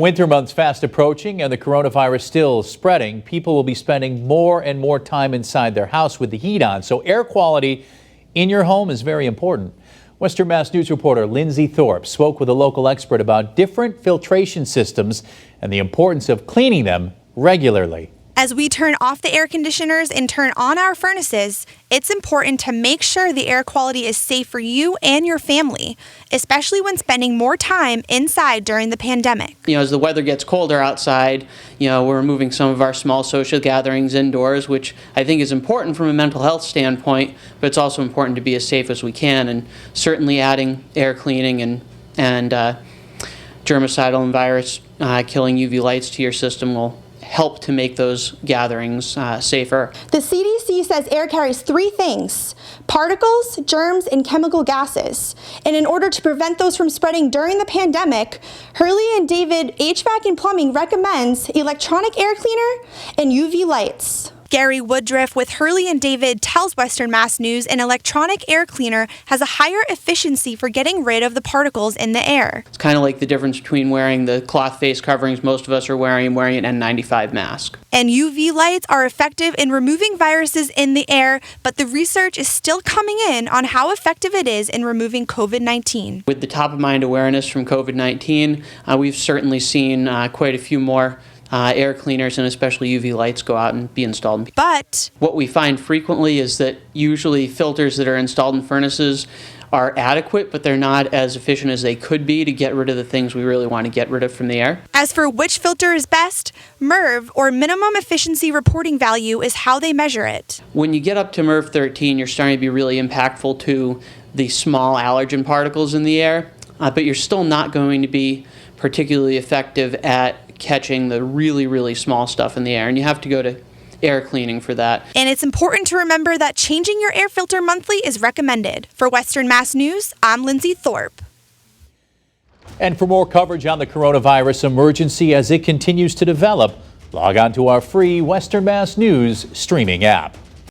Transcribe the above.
Winter months fast approaching and the coronavirus still spreading. People will be spending more and more time inside their house with the heat on, so air quality in your home is very important. Western Mass News reporter Lindsay Thorpe spoke with a local expert about different filtration systems and the importance of cleaning them regularly. As we turn off the air conditioners and turn on our furnaces, it's important to make sure the air quality is safe for you and your family, especially when spending more time inside during the pandemic. As the weather gets colder outside, we're moving some of our small social gatherings indoors, which I think is important from a mental health standpoint, but it's also important to be as safe as we can, and certainly adding air cleaning and germicidal and virus killing UV lights to your system will help to make those gatherings safer. The CDC says air carries three things: particles, germs, and chemical gases. And in order to prevent those from spreading during the pandemic, Hurley and David HVAC and Plumbing recommends electronic air cleaner and UV lights. Gary Woodruff with Hurley and David tells Western Mass News an electronic air cleaner has a higher efficiency for getting rid of the particles in the air. It's kind of like the difference between wearing the cloth face coverings most of us are wearing and wearing an N95 mask. And UV lights are effective in removing viruses in the air, but the research is still coming in on how effective it is in removing COVID-19. With the top-of-mind awareness from COVID-19, we've certainly seen quite a few more air cleaners and especially UV lights go out and be installed. But what we find frequently is that usually filters that are installed in furnaces are adequate, but they're not as efficient as they could be to get rid of the things we really want to get rid of from the air. As for which filter is best, MERV, or minimum efficiency reporting value, is how they measure it. When you get up to MERV 13, you're starting to be really impactful to the small allergen particles in the air, but you're still not going to be particularly effective at catching the really, really small stuff in the air, and you have to go to air cleaning for that. And it's important to remember that changing your air filter monthly is recommended. For Western Mass News, I'm Lindsay Thorpe. And for more coverage on the coronavirus emergency as it continues to develop, log on to our free Western Mass News streaming app.